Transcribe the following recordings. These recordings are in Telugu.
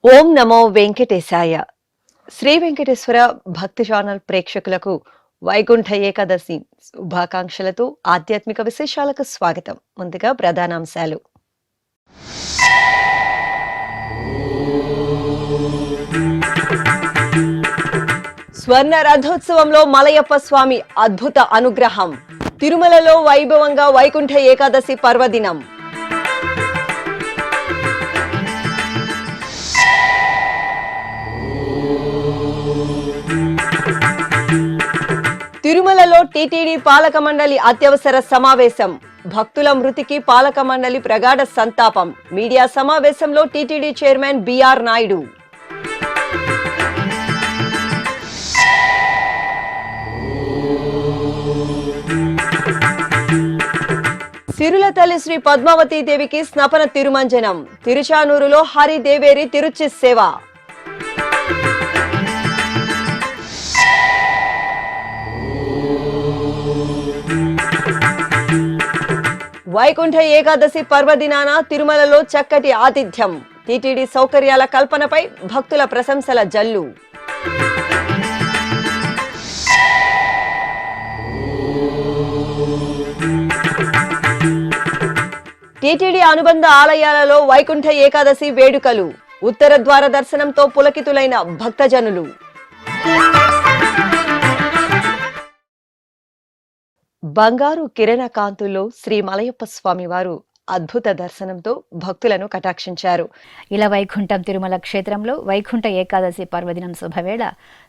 ఓం నమో వెంకటేశాయ. శ్రీ వెంకటేశ్వర భక్తి ఛానల్ ప్రేక్షకులకు వైకుంఠ ఏకాదశి శుభాకాంక్షలతో ఆధ్యాత్మిక విశేషాలకు స్వాగతం. ముందుగా ప్రధానాంశాలు. స్వర్ణ రథోత్సవంలో మలయప్ప స్వామి అద్భుత అనుగ్రహం. తిరుమలలో వైభవంగా వైకుంఠ ఏకాదశి పర్వదినం. తిరుమలలో టీటీడీ పాలక మండలి అత్యవసర సమావేశం. భక్తుల మృతికి పాలక మండలి ప్రగాఢ సంతాపం. మీడియా సమావేశంలో టీటీడీ చైర్మన్ బిఆర్ నాయుడు. సిరుల తల్లి శ్రీ పద్మావతీ దేవికి స్నపన తిరుమంజనం. తిరుచానూరులో హరిదేవేరి తిరుచి సేవ. వైకుంఠ ఏకాదశి పర్వదినాన తిరుమలలో చక్కటి ఆతిథ్యం. టీటీడీ సౌకర్యాల కల్పనపై భక్తుల ప్రశంసల జల్లు. టీటీడీ అనుబంధ ఆలయాలలో వైకుంఠ ఏకాదశి వేడుకలు. ఉత్తర ద్వార దర్శనంతో పులకితులైన భక్తజనులు. బంగారు కిరణ కాంతుల్లో శ్రీ మలయప్ప స్వామి వారు అద్భుత దర్శనంతో భక్తులను కటాక్షించారు. ఇలా వైకుంఠం తిరుమల క్షేత్రంలో వైకుంఠ ఏకాదశి పర్వదినం శుభవేళ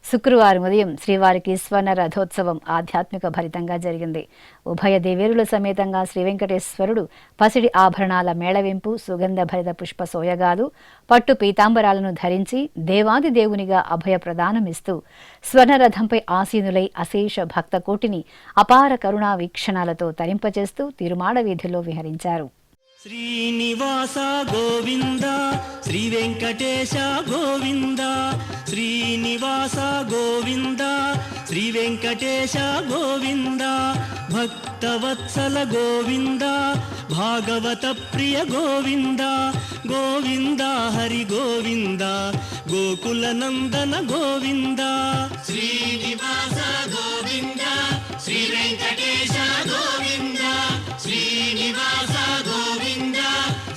శుక్రవారం ఉదయం శ్రీవారికి స్వర్ణ రథోత్సవం ఆధ్యాత్మిక భరితంగా జరిగింది. ఉభయ దేవేరుల సమేతంగా శ్రీ వెంకటేశ్వరుడు పసిడి ఆభరణాల మేళవింపు, సుగంధ భరిత పుష్ప సోయగాలు, పట్టు పీతాంబరాలను ధరించి దేవాది దేవునిగా అభయ ప్రదానమిస్తూ స్వర్ణరథంపై ఆసీనులై అశేష భక్త కోటిని అపార కరుణా వీక్షణాలతో తరింపచేస్తూ తిరుమాడ వీధిలో విహరించారు. శ్రీనివాస గోవింద శ్రీ వెంకటేశ గోవింద, శ్రీనివాస గోవింద శ్రీ వెంకటేశ గోవింద, భక్తవత్సల గోవింద భాగవత ప్రియ గోవింద, గోవింద హరి గోవింద గోకుల నందన గోవింద. శ్రీనివాస గోవింద శ్రీ వెంకటేశ గోవింద, శ్రీనివాస గోవింద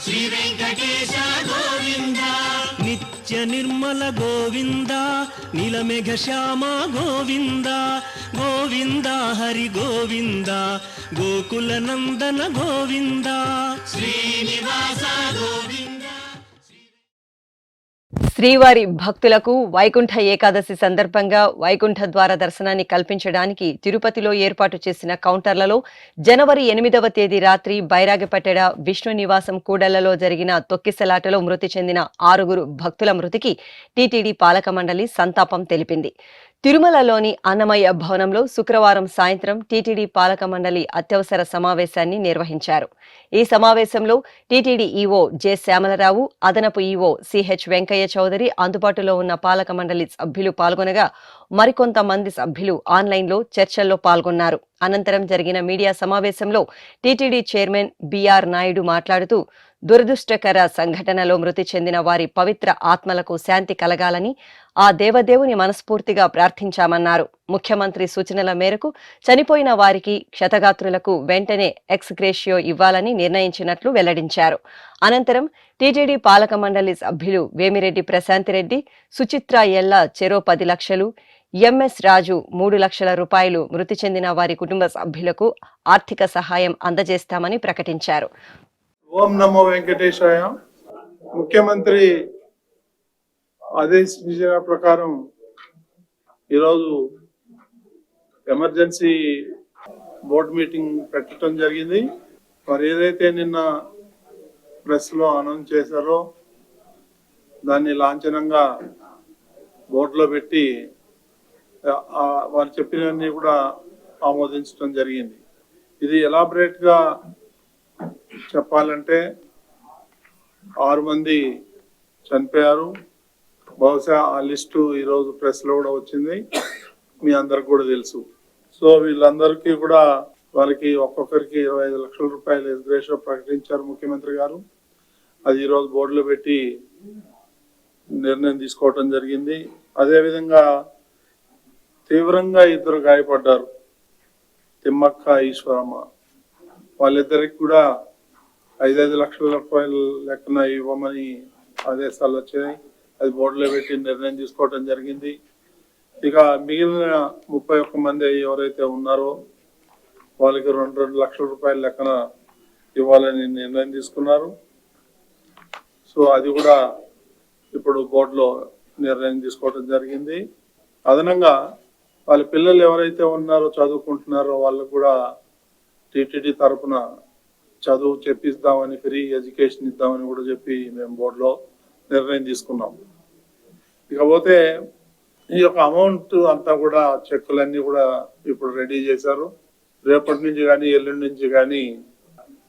శ్రీ వెంకటేశ గోవింద, నిత్య నిర్మల గోవింద నీలమేఘ శ్యామ గోవింద, గోవింద హరి గోవింద గోకుల నందన గోవింద. శ్రీనివాస గోవింద. శ్రీవారి భక్తులకు వైకుంఠ ఏకాదశి సందర్భంగా వైకుంఠ ద్వార దర్శనాన్ని కల్పించడానికి తిరుపతిలో ఏర్పాటు చేసిన కౌంటర్లలో జనవరి 8వ తేదీ రాత్రి బైరాగిపట్టెడ విష్ణు నివాసం కూడళ్లలో జరిగిన తొక్కిసలాటలో మృతి చెందిన 6 భక్తుల మృతికి టీటీడీ పాలక మండలి సంతాపం తెలిపింది. తిరుమలలోని అన్నమయ్య భవనంలో శుక్రవారం సాయంత్రం టీటీడీ పాలక మండలి అత్యవసర సమావేశాన్ని నిర్వహించారు. ఈ సమావేశంలో టీటీడీ ఈవో జె శ్యామలరావు, అదనపు ఈవో సిహెచ్ వెంకయ్య చౌదరి, అందుబాటులో ఉన్న పాలక మండలి సభ్యులు పాల్గొనగా మరికొంతమంది సభ్యులు ఆన్లైన్లో చర్చల్లో పాల్గొన్నారు. అనంతరం జరిగిన మీడియా సమావేశంలో టీటీడీ చైర్మన్ బిఆర్ నాయుడు మాట్లాడుతూ దురదృష్టకర సంఘటనలో మృతి చెందిన వారి పవిత్ర ఆత్మలకు శాంతి కలగాలని ఆ దేవదేవుని మనస్ఫూర్తిగా ప్రార్థించామన్నారు. ముఖ్యమంత్రి సూచనల మేరకు చనిపోయిన వారికి క్షతగాత్రులకు వెంటనే ఎక్స్ గ్రేషియో ఇవ్వాలని నిర్ణయించినట్లు వెల్లడించారు. అనంతరం టీటీడీ పాలక మండలి సభ్యులు వేమిరెడ్డి ప్రశాంతిరెడ్డి, సుచిత్ర ఎల్ల చెరో 10 లక్షలు, ఎంఎస్ రాజు 3 లక్షల రూపాయలు మృతి చెందిన వారి కుటుంబ సభ్యులకు ఆర్థిక సహాయం అందజేస్తామని ప్రకటించారు. ఓం నమో వెంకటేశాయ. ముఖ్యమంత్రి ఆదేశించిన ప్రకారం ఈరోజు ఎమర్జెన్సీ బోర్డు మీటింగ్ పెట్టడం జరిగింది. మరి ఏదైతే నిన్న ప్రెస్లో అనౌన్స్ చేశారో దాన్ని లాంఛనంగా బోర్డులో పెట్టి వారు చెప్పినవన్నీ కూడా ఆమోదించడం జరిగింది. ఇది ఎలాబరేట్గా చెప్పాలంటే 6 మంది చనిపోయారు. బహుశా ఆ లిస్టు ఈరోజు ప్రెస్లో కూడా వచ్చింది, మీ అందరికి కూడా తెలుసు. సో వీళ్ళందరికీ కూడా వాళ్ళకి ఒక్కొక్కరికి 25 లక్షల రూపాయలు ఎక్స్గ్రేషియో ప్రకటించారు ముఖ్యమంత్రి గారు. అది ఈరోజు బోర్డులో పెట్టి నిర్ణయం తీసుకోవటం జరిగింది. అదేవిధంగా తీవ్రంగా 2 గాయపడ్డారు, తిమ్మక్క, ఈశ్వరమ్మ. వాళ్ళిద్దరికి కూడా 5 లక్షల రూపాయలు లెక్కన ఇవ్వమని ఆదేశాలు వచ్చాయి. అది బోర్డులో పెట్టి నిర్ణయం తీసుకోవటం జరిగింది. ఇక మిగిలిన 31 మంది ఎవరైతే ఉన్నారో వాళ్ళకి 2 లక్షల రూపాయల లెక్కన ఇవ్వాలని నిర్ణయం తీసుకున్నారు. సో అది కూడా ఇప్పుడు బోర్డులో నిర్ణయం తీసుకోవటం జరిగింది. అదనంగా వాళ్ళ పిల్లలు ఎవరైతే ఉన్నారో చదువుకుంటున్నారో వాళ్ళకు కూడా టీటీడీ తరఫున చదువు చెప్పిస్తామని, ఫ్రీ ఎడ్యుకేషన్ ఇద్దామని కూడా చెప్పి మేము బోర్డులో నిర్ణయం తీసుకున్నాం. ఇకపోతే ఈ యొక్క అమౌంట్ అంతా కూడా చెక్కులన్నీ కూడా ఇప్పుడు రెడీ చేశారు. రేపటి నుంచి కానీ ఎల్లుండి నుంచి కానీ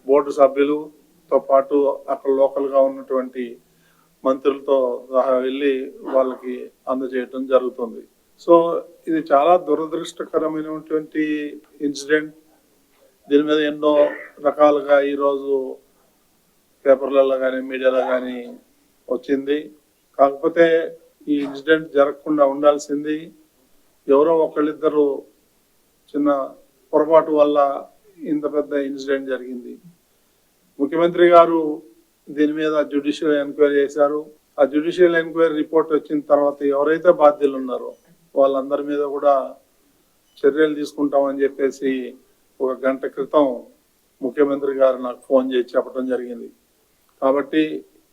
బోర్డు సభ్యులతో పాటు అక్కడ లోకల్గా ఉన్నటువంటి మంత్రులతో సహా వెళ్ళి వాళ్ళకి అందజేయటం జరుగుతుంది. సో ఇది చాలా దురదృష్టకరమైనటువంటి ఇన్సిడెంట్. దీని మీద ఎన్నో రకాలుగా ఈరోజు పేపర్లలో కానీ మీడియాలో కానీ వచ్చింది. కాకపోతే ఈ ఇన్సిడెంట్ జరగకుండా ఉండాల్సింది. ఎవరో ఒకళ్ళిద్దరు చిన్న పొరపాటు వల్ల ఇంత పెద్ద ఇన్సిడెంట్ జరిగింది. ముఖ్యమంత్రి గారు దీని మీద జ్యుడిషియల్ ఎంక్వైరీ చేశారు. ఆ జ్యుడిషియల్ ఎంక్వైరీ రిపోర్ట్ వచ్చిన తర్వాత ఎవరైతే బాధ్యులు ఉన్నారో వాళ్ళందరి మీద కూడా చర్యలు తీసుకుంటామని చెప్పేసి 1 గంట క్రితం ముఖ్యమంత్రి గారు నాకు ఫోన్ చేసి చెప్పడం జరిగింది. కాబట్టి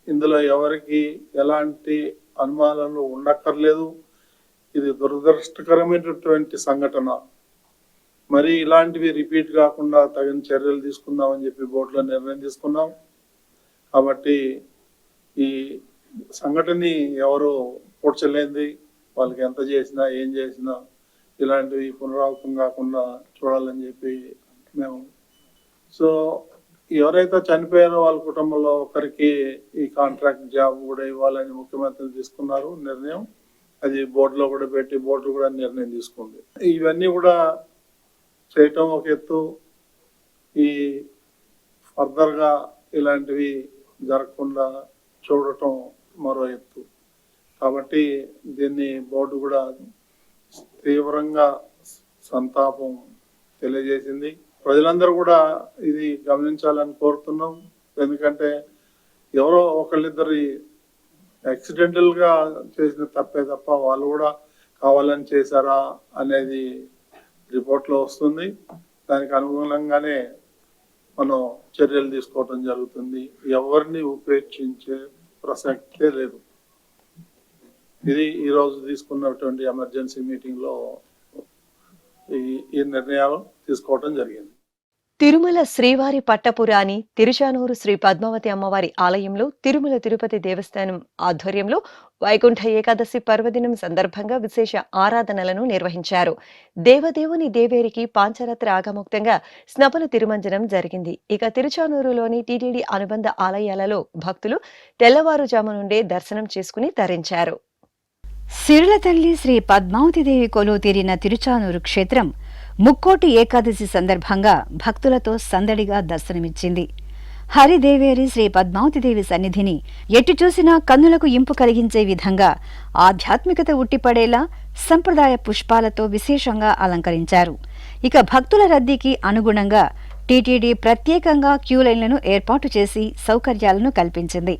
ఇందులో ఎవరికి ఎలాంటి అనుమానాలు ఉండక్కర్లేదు. ఇది దురదృష్టకరమైనటువంటి సంఘటన. మరి ఇలాంటివి రిపీట్ కాకుండా తగిన చర్యలు తీసుకుందామని చెప్పి బోర్డులో నిర్ణయం తీసుకున్నాం. కాబట్టి ఈ సంఘటనని ఎవరు పూడ్చలేంది, వాళ్ళకి ఎంత చేసినా ఏం చేసినా ఇలాంటివి పునరావృతం కాకుండా చూడాలని చెప్పి మేము. సో ఎవరైతే చనిపోయారో వాళ్ళ కుటుంబంలో ఒకరికి ఈ కాంట్రాక్ట్ జాబ్ కూడా ఇవ్వాలని ముఖ్యమంత్రి తీసుకున్నారు నిర్ణయం. అది బోర్డులో కూడా పెట్టి బోర్డు కూడా నిర్ణయం తీసుకుంది. ఇవన్నీ కూడా చేయటం ఒక ఎత్తు, ఈ ఫర్దర్గా ఇలాంటివి జరగకుండా చూడటం మరో ఎత్తు. కాబట్టి దీన్ని బోర్డు కూడా తీవ్రంగా సంతాపం తెలియజేసింది. ప్రజలందరూ కూడా ఇది గమనించాలని కోరుతున్నాం. ఎందుకంటే ఎవరో ఒకళ్ళిద్దరి యాక్సిడెంటల్ గా చేసిన తప్పే తప్ప వాళ్ళు కూడా కావాలని చేశారా అనేది రిపోర్ట్ లో వస్తుంది. దానికి అనుగుణంగానే మనం చర్యలు తీసుకోవటం జరుగుతుంది. ఎవరిని ఉపేక్షించే ప్రసక్తే లేదు. ఇది ఈరోజు తీసుకున్నటువంటి ఎమర్జెన్సీ మీటింగ్ లో ఈ నిర్ణయాలు తీసుకోవటం జరిగింది. తిరుమల శ్రీవారి పట్టపురాణి తిరుచానూరు శ్రీ పద్మావతి అమ్మవారి ఆలయంలో తిరుమల తిరుపతి దేవస్థానం ఆధ్వర్యంలో వైకుంఠ ఏకాదశి పర్వదినం సందర్భంగా విశేష ఆరాధనలను నిర్వహించారు. దేవదేవుని దేవేరికి పాంచరాత్ర ఆగమోక్తంగా స్నపన తిరుమంజనం జరిగింది. ఇక తిరుచానూరులోని టీటీడీ అనుబంధ ఆలయాలలో భక్తులు తెల్లవారుజాము నుండే దర్శనం చేసుకుని తరించారు. సిరుల తల్లి శ్రీ పద్మావతిదేవి కొలువు తీరిన తిరుచానూరు క్షేత్రం ముక్కోటి ఏకాదశి సందర్భంగా భక్తులతో సందడిగా దర్శనమిచ్చింది. హరిదేవేరి శ్రీ పద్మావతిదేవి సన్నిధిని ఎటు చూసినా కన్నులకు ఇంపు కలిగించే విధంగా ఆధ్యాత్మికత ఉట్టిపడేలా సంప్రదాయ పుష్పాలతో విశేషంగా అలంకరించారు. ఇక భక్తుల రద్దీకి అనుగుణంగా టీటీడీ ప్రత్యేకంగా క్యూలైన్లను ఏర్పాటు చేసి సౌకర్యాలను కల్పించింది.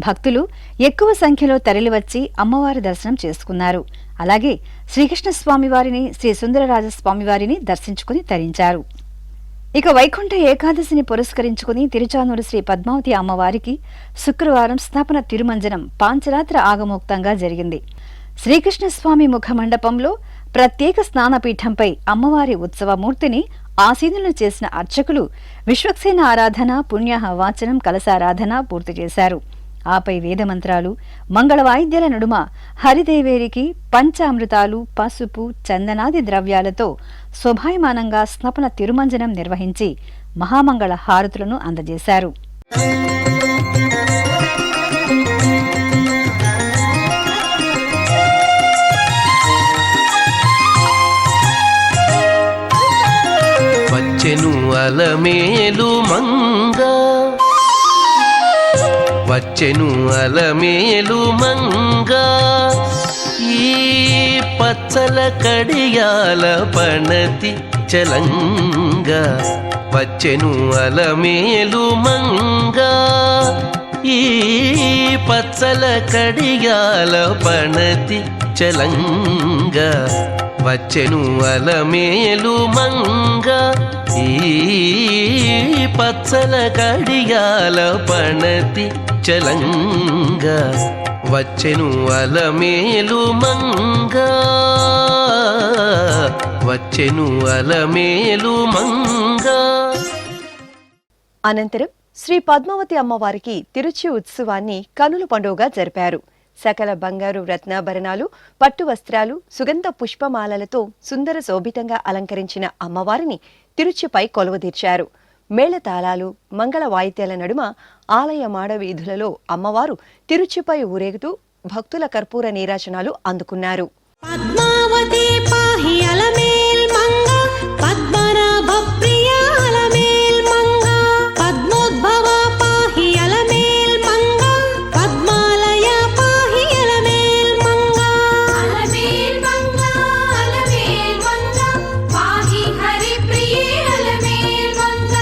భక్తులు ఎక్కువ సంఖ్యలో తరలివచ్చి అమ్మవారి దర్శనం చేసుకున్నారు. అలాగే శ్రీకృష్ణస్వామివారిని, శ్రీ సుందరరాజస్వామివారిని దర్శించుకుని తరించారు. ఇక వైకుంఠ ఏకాదశిని పురస్కరించుకుని తిరుచానూరు శ్రీ పద్మావతి అమ్మవారికి శుక్రవారం స్నాపన తిరుమంజనం పాంచరాత్ర ఆగమోక్తంగా జరిగింది. శ్రీకృష్ణస్వామి ముఖ మండపంలో ప్రత్యేక స్నానపీఠంపై అమ్మవారి ఉత్సవమూర్తిని ఆసీనులను చేసిన అర్చకులు విశ్వక్సేన ఆరాధన, పుణ్యాహ వాచనం, కలశారాధన పూర్తి చేశారు. ఆపై వేదమంత్రాలు, మంగళ వాయిద్యాల నడుమ హరిదేవేరికి పంచామృతాలు, పసుపు, చందనాది ద్రవ్యాలతో శోభాయమానంగా స్నపన తిరుమంజనం నిర్వహించి మహామంగళ హారతులను అందజేశారు. వచ్చెను అలమేలు మంగ, వచ్చెను అలమేలు మంగ, ఈ పచ్చల కడియాల పణతి చలంగ. వచ్చెను అలమేలు మంగ, ఈ పచ్చల కడియాల పణతి చలంగ. వచ్చెను అలమేలు మంగ, ఈ పచ్చల కడియాల పణతి చలంగ. వచ్చెను అలమేలు మంగ, వచ్చెను అలమేలు మంగ. అనంతరం శ్రీ పద్మావతి అమ్మవారికి తిరుచి ఉత్సవాన్ని కనుల పండుగగా జరిపారు. సకల బంగారు రత్నాభరణాలు, పట్టు వస్త్రాలు, సుగంధ పుష్పమాలలతో సుందర శోభితంగా అలంకరించిన అమ్మవారిని తిరుచిపై కొలువుదీర్చారు. మేళతాళాలు, మంగళ వాయిద్యాల నడుమ ఆలయ మాడవీధులలో అమ్మవారు తిరుచిపై ఊరేగుతూ భక్తుల కర్పూర నీరాజనాలు అందుకున్నారు. పద్మావతి పాహి అలమేల్ మంగ, పద్మనాభ ప్రియ అలమేల్ మంగ, పద్మోద్భవ పాహి అలమేల్ మంగ, పద్మాలయ పాహి అలమేల్ మంగ. అలమేల్ మంగ, అలమేల్ మంగ, పాహి హరి ప్రియ అలమేల్ మంగ,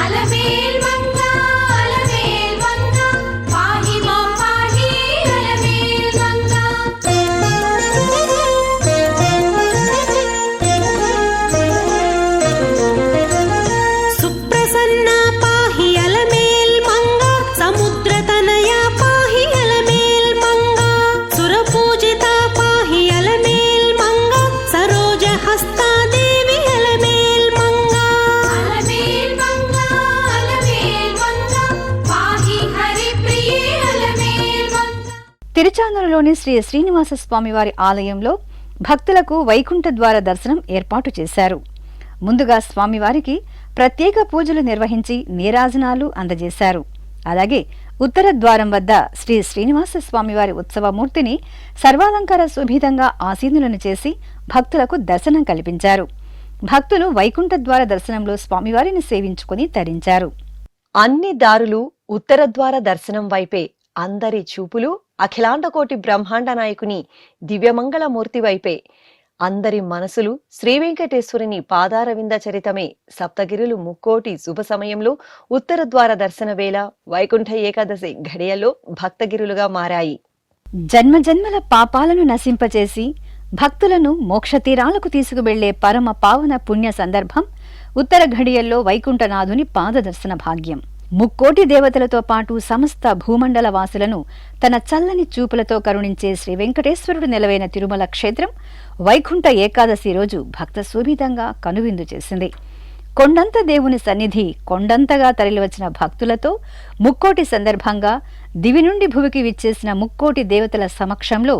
అలమేల్ మంగ, అలమేల్ మంగ, పాహి మా పాహి అలమేల్ మంగ. సుప్రసన్న పాహి అలమేల్ మంగ, సముద్రతనయ పాహి అలమేల్ మంగ, సురపూజిత పాహి అలమేల్ మంగ, సరోజ హస్తాదేవి అలమేల్ మంగ. అలమేల్ మంగ, అలమేల్ మంగ, పాహి హరి ప్రియ అలమేల్ మంగ. తిరుచానూరులోని శ్రీ శ్రీనివాస స్వామివారి ఆలయంలో భక్తులకు వైకుంఠ ద్వార దర్శనం ఏర్పాటు చేశారు. ముందుగా స్వామివారికి ప్రత్యేక పూజలు నిర్వహించి నీరాజనాలు అందజేశారు. అలాగే ఉత్తర ద్వారం వద్ద శ్రీ శ్రీనివాస స్వామివారి ఉత్సవమూర్తిని సర్వాలంకార శోభితంగా ఆసీనులను చేసి భక్తులకు దర్శనం కల్పించారు. భక్తులు వైకుంఠ ద్వార దర్శనంలో స్వామివారిని సేవించుకుని తరించారు. అన్ని దారులు ఉత్తర ద్వార దర్శనం వైపే, అందరి చూపులు అఖిలాండకోటి బ్రహ్మాండ నాయకుని దివ్యమంగళమూర్తి వైపే, అందరి మనసులు శ్రీవెంకటేశ్వరుని పాదారవింద చరితమే. సప్తగిరులు ముక్కోటి శుభ సమయంలో ఉత్తర ద్వార దర్శన వేళ వైకుంఠ ఏకాదశి ఘడియల్లో భక్తగిరులుగా మారాయి. జన్మజన్మల పాపాలను నశింపచేసి భక్తులను మోక్షతీరాలకు తీసుకువెళ్లే పరమ పావన పుణ్య సందర్భం ఉత్తర ఘడియల్లో వైకుంఠనాథుని పాదదర్శన భాగ్యం. ముక్కోటి దేవతలతో పాటు సమస్త భూమండల వాసులను తన చల్లని చూపులతో కరుణించే శ్రీ వెంకటేశ్వరుడు నెలవైన తిరుమల క్షేత్రం వైకుంఠ ఏకాదశి రోజు భక్త శోభితంగా కనువిందు చేసింది. కొండంత దేవుని సన్నిధి కొండంతగా తరలివచ్చిన భక్తులతో ముక్కోటి సందర్భంగా దివి నుండి భువికి విచ్చేసిన ముక్కోటి దేవతల సమక్షంలో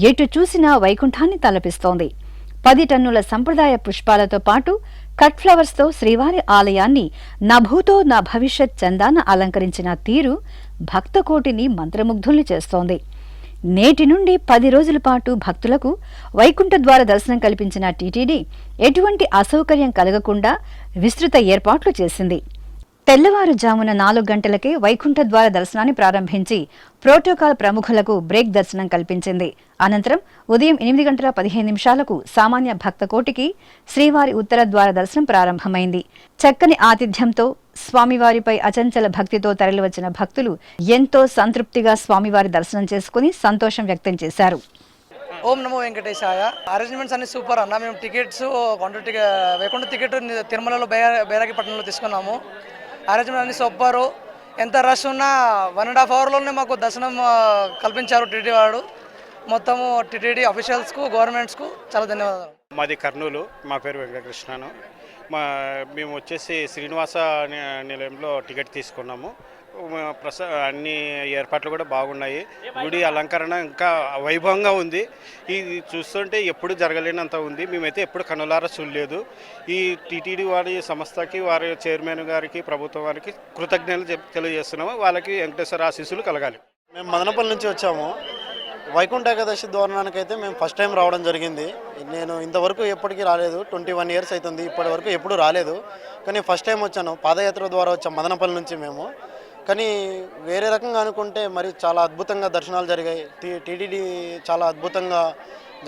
ఎటు చూసినా వైకుంఠాన్ని తలపిస్తోంది. 10 టన్నుల సంప్రదాయ పుష్పాలతో పాటు కట్ ఫ్లవర్స్తో శ్రీవారి ఆలయాన్ని నభూతో నా భవిష్యత్ చందాన అలంకరించిన తీరు భక్తకోటిని మంత్రముగ్ధుల్ని చేస్తోంది. నేటి నుండి 10 రోజుల పాటు భక్తులకు వైకుంఠ ద్వార దర్శనం కల్పించిన టీటీడీ ఎటువంటి అసౌకర్యం కలగకుండా విస్తృత ఏర్పాట్లు చేసింది. తెల్లవారుజామున 4 గంటలకే వైకుంఠ ద్వార దర్శనాన్ని ప్రారంభించి ప్రోటోకాల్ ప్రముఖులకు బ్రేక్ దర్శనం కల్పించింది. అనంతరం ఉదయం 8:15 సామాన్య భక్త కోటికి శ్రీవారి ఉత్తర ద్వార దర్శనం ప్రారంభమైంది. చక్కని ఆతిథ్యంతో స్వామివారిపై అచంచల భక్తితో తరలివచ్చిన భక్తులు ఎంతో సంతృప్తిగా స్వామివారి దర్శనం చేసుకుని సంతోషం వ్యక్తం చేశారు. ఓం నమో వెంకటేశాయ. అరేంజ్మెంట్స్ అన్ని సూపర్ అన్న. మేము టికెట్స్ వైకుంఠ టికెట్ తిరుమలలో బైరాగిపట్నంలో తీసుకున్నాము. అరేంజ్మెంట్ అన్ని సూపరు. ఎంత రష్ ఉన్నా 1.5 అవర్లోనే మాకు దర్శనం కల్పించారు టీటీడీ వాడు. మొత్తము టీటీడీ అఫీషియల్స్కు గవర్నమెంట్స్కు చాలా ధన్యవాదాలు. మాది కర్నూలు. మా పేరు వెంకటకృష్ణను. మేము వచ్చేసి శ్రీనివాస నిలయంలో టికెట్ తీసుకున్నాము. అన్ని ఏర్పాట్లు కూడా బాగున్నాయి. గుడి అలంకరణ ఇంకా వైభవంగా ఉంది. ఇది చూస్తుంటే ఎప్పుడు జరగలేనంత ఉంది. మేమైతే ఎప్పుడు కనులారా చూడలేదు. ఈ టీటీడీ వారి సంస్థకి, వారి చైర్మన్ గారికి, ప్రభుత్వం వారికి కృతజ్ఞతలు తెలియజేస్తున్నాము. వాళ్ళకి వెంకటేశ్వర ఆశీస్సులు కలగాలి. మేము మదనపల్లి నుంచి వచ్చాము. వైకుంఠ ఏకాదశి దోరణానికి అయితే మేము ఫస్ట్ టైం రావడం జరిగింది. నేను ఇంతవరకు ఎప్పటికీ రాలేదు. 21 ఇయర్స్ అవుతుంది, ఇప్పటి వరకు ఎప్పుడు రాలేదు. కానీ ఫస్ట్ టైం వచ్చాను, పాదయాత్ర ద్వారా వచ్చాము మదనపల్లి నుంచి మేము. కానీ వేరే రకంగా అనుకుంటే మరి చాలా అద్భుతంగా దర్శనాలు జరిగాయి. టీటీడీ చాలా అద్భుతంగా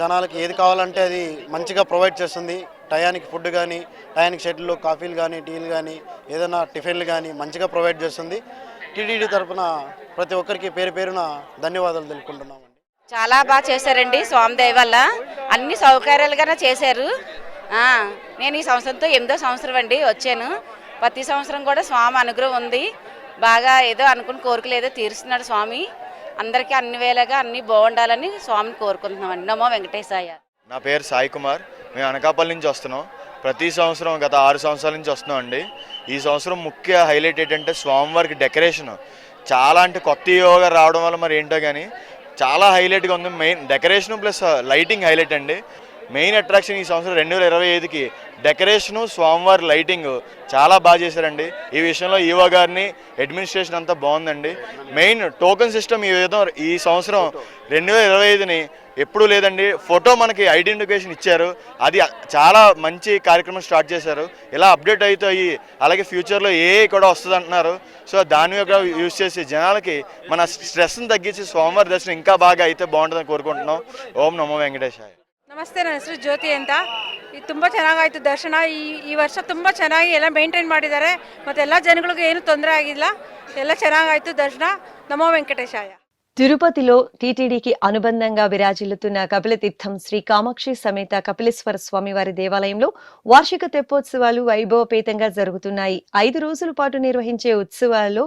జనాలకి ఏది కావాలంటే అది మంచిగా ప్రొవైడ్ చేస్తుంది. టయానికి ఫుడ్ కానీ, టయానికి షెడ్లు, కాఫీలు కానీ, టీలు కానీ, ఏదైనా టిఫిన్లు కానీ మంచిగా ప్రొవైడ్ చేస్తుంది. టీటీడీ తరఫున ప్రతి ఒక్కరికి పేరు పేరున ధన్యవాదాలు తెలుపుకుంటున్నామండి. చాలా బాగా చేశారండి. స్వామి దయ వల్ల అన్ని సౌకర్యాలుగానే చేశారు. నేను ఈ సంవత్సరంతో 8వ సంవత్సరం అండి వచ్చాను. ప్రతి సంవత్సరం కూడా స్వామి అనుగ్రహం ఉంది. బాగా ఏదో అనుకుని కోరికలు ఏదో తీరుస్తున్నాడు స్వామి. అందరికీ అన్ని వేళగా అన్ని బాగుండాలని స్వామిని కోరుకుంటున్నామండి. నమో వెంకటేశాయ. నా పేరు సాయి కుమార్. మేము అనకాపల్లి నుంచి వస్తున్నాం. ప్రతి సంవత్సరం గత 6 సంవత్సరాల నుంచి వస్తున్నాం అండి. ఈ సంవత్సరం ముఖ్య హైలైట్ ఏంటంటే స్వామివారికి డెకరేషన్ చాలా, అంటే కొత్త యోగా రావడం వల్ల మరి ఏంటో కానీ చాలా హైలైట్గా ఉంది. Main decoration plus lighting highlight అండి. మెయిన్ అట్రాక్షన్ ఈ సంవత్సరం 2025కి డెకరేషను, స్వామివారి లైటింగ్ చాలా బాగా చేశారండి. ఈ విషయంలో ఈవో గారిని, అడ్మినిస్ట్రేషన్ అంతా బాగుందండి. మెయిన్ టోకెన్ సిస్టమ్ ఈ సంవత్సరం 2025ని ఎప్పుడూ లేదండి. ఫోటో మనకి ఐడెంటిఫికేషన్ ఇచ్చారు. అది చాలా మంచి కార్యక్రమం స్టార్ట్ చేశారు. ఇలా అప్డేట్ అవుతాయి. అలాగే ఫ్యూచర్లో కూడా వస్తుంది అంటున్నారు. సో దాని యొక్క యూజ్ చేసి జనాలకి మన స్ట్రెస్ని తగ్గించి స్వామివారి దర్శనం ఇంకా బాగా అయితే బాగుంటుందని ಕೋರ್ಕೊಂటున్నాం. ಓಂ ನಮೋ ವೆಂಕಟೇಶಾಯ. ನಮಸ್ತೆ, ನನ್ನ ಹೆಸರು ಜ್ಯೋತಿ ಅಂತ. ಇದು ತುಂಬ ಚೆನ್ನಾಗಾಯಿತು ದರ್ಶನ. ಈ ವರ್ಷ ತುಂಬ ಚೆನ್ನಾಗಿ ಎಲ್ಲ ಮೇಂಟೈನ್ ಮಾಡಿದ್ದಾರೆ. ಮತ್ತು ಎಲ್ಲ ಜನಗಳಿಗೂ ಏನು ತೊಂದರೆ ಆಗಿಲ್ಲ. ಎಲ್ಲ ಚೆನ್ನಾಗಾಯಿತು ದರ್ಶನ. ನಮೋ ವೆಂಕಟೇಶಾಯ. తిరుపతిలో టీటీడీకి అనుబంధంగా విరాజిల్లుతున్న కపిలతీర్థం శ్రీ కామాక్షి సమేత కపిలేశ్వర స్వామివారి దేవాలయంలో వార్షిక తెప్పోత్సవాలు వైభవపేతంగా జరుగుతున్నాయి. 5 రోజుల పాటు నిర్వహించే ఉత్సవాల్లో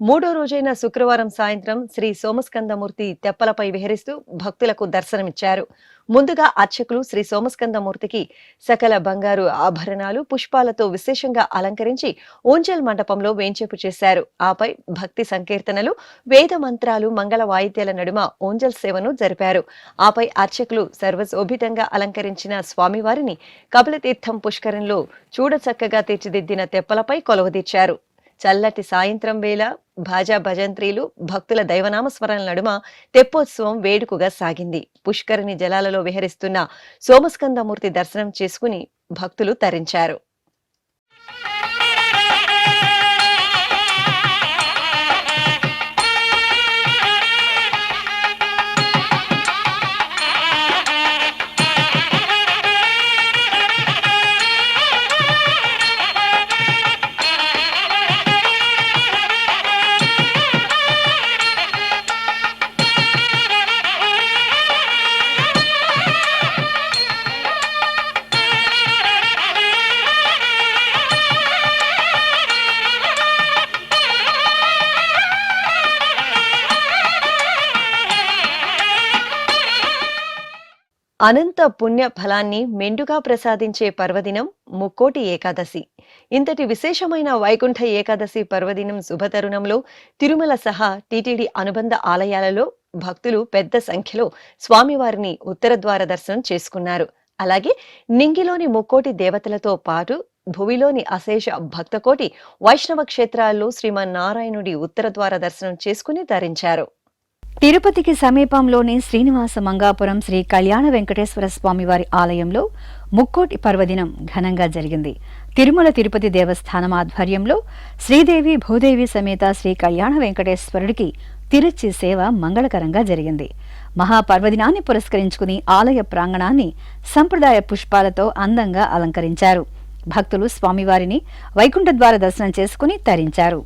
3వ రోజైన శుక్రవారం సాయంత్రం శ్రీ సోమస్కందమూర్తి తెప్పలపై విహరిస్తూ భక్తులకు దర్శనమిచ్చారు. ముందుగా అర్చకులు శ్రీ సోమస్కందమూర్తికి సకల బంగారు ఆభరణాలు, పుష్పాలతో విశేషంగా అలంకరించి ఊంజల్ మండపంలో వేంచేపు చేశారు. ఆపై భక్తి సంకీర్తనలు, వేద మంత్రాలు, మంగళ వాయిద్యాల నడుమ ఊంజల్ సేవను జరిపారు. ఆపై అర్చకులు సర్వశోభితంగా అలంకరించిన స్వామివారిని కపిలతీర్థం పుష్కరంలో చూడచక్కగా తీర్చిదిద్దిన తెప్పలపై కొలువుదీర్చారు. చల్లటి సాయంత్రం వేళ భాజా భజంత్రీలు, భక్తుల దైవనామ స్మరణల నడుమ తెప్పోత్సవం వేడుకగా సాగింది. పుష్కరిణి జలాలలో విహరిస్తున్న సోమస్కందమూర్తి దర్శనం చేసుకుని భక్తులు తరించారు. అనంత పుణ్య ఫలాన్ని మెండుగా ప్రసాదించే పర్వదినం ముక్కోటి ఏకాదశి. ఇంతటి విశేషమైన వైకుంఠ ఏకాదశి పర్వదినం శుభతరుణంలో తిరుమల సహా టీటీడీ అనుబంధ ఆలయాలలో భక్తులు పెద్ద సంఖ్యలో స్వామివారిని ఉత్తర ద్వార దర్శనం చేసుకున్నారు. అలాగే నింగిలోని ముక్కోటి దేవతలతో పాటు భువిలోని అశేష భక్తకోటి వైష్ణవ క్షేత్రాల్లో శ్రీమన్నారాయణుడి ఉత్తర ద్వార దర్శనం చేసుకుని తరించారు. తిరుపతికి సమీపంలోని శ్రీనివాస మంగాపురం శ్రీ కళ్యాణ వెంకటేశ్వర స్వామివారి ఆలయంలో ముక్కోటి పర్వదినం ఘనంగా జరిగింది. తిరుమల తిరుపతి దేవస్థానం ఆధ్వర్యంలో శ్రీదేవి భూదేవి సమేత శ్రీ కళ్యాణ వెంకటేశ్వరుడికి తిరుచి సేవ మంగళకరంగా జరిగింది. మహాపర్వదినాన్ని పురస్కరించుకుని ఆలయ ప్రాంగణాన్ని సంప్రదాయ పుష్పాలతో అందంగా అలంకరించారు. భక్తులు స్వామివారిని వైకుంఠ ద్వార దర్శనం చేసుకుని తరించారు.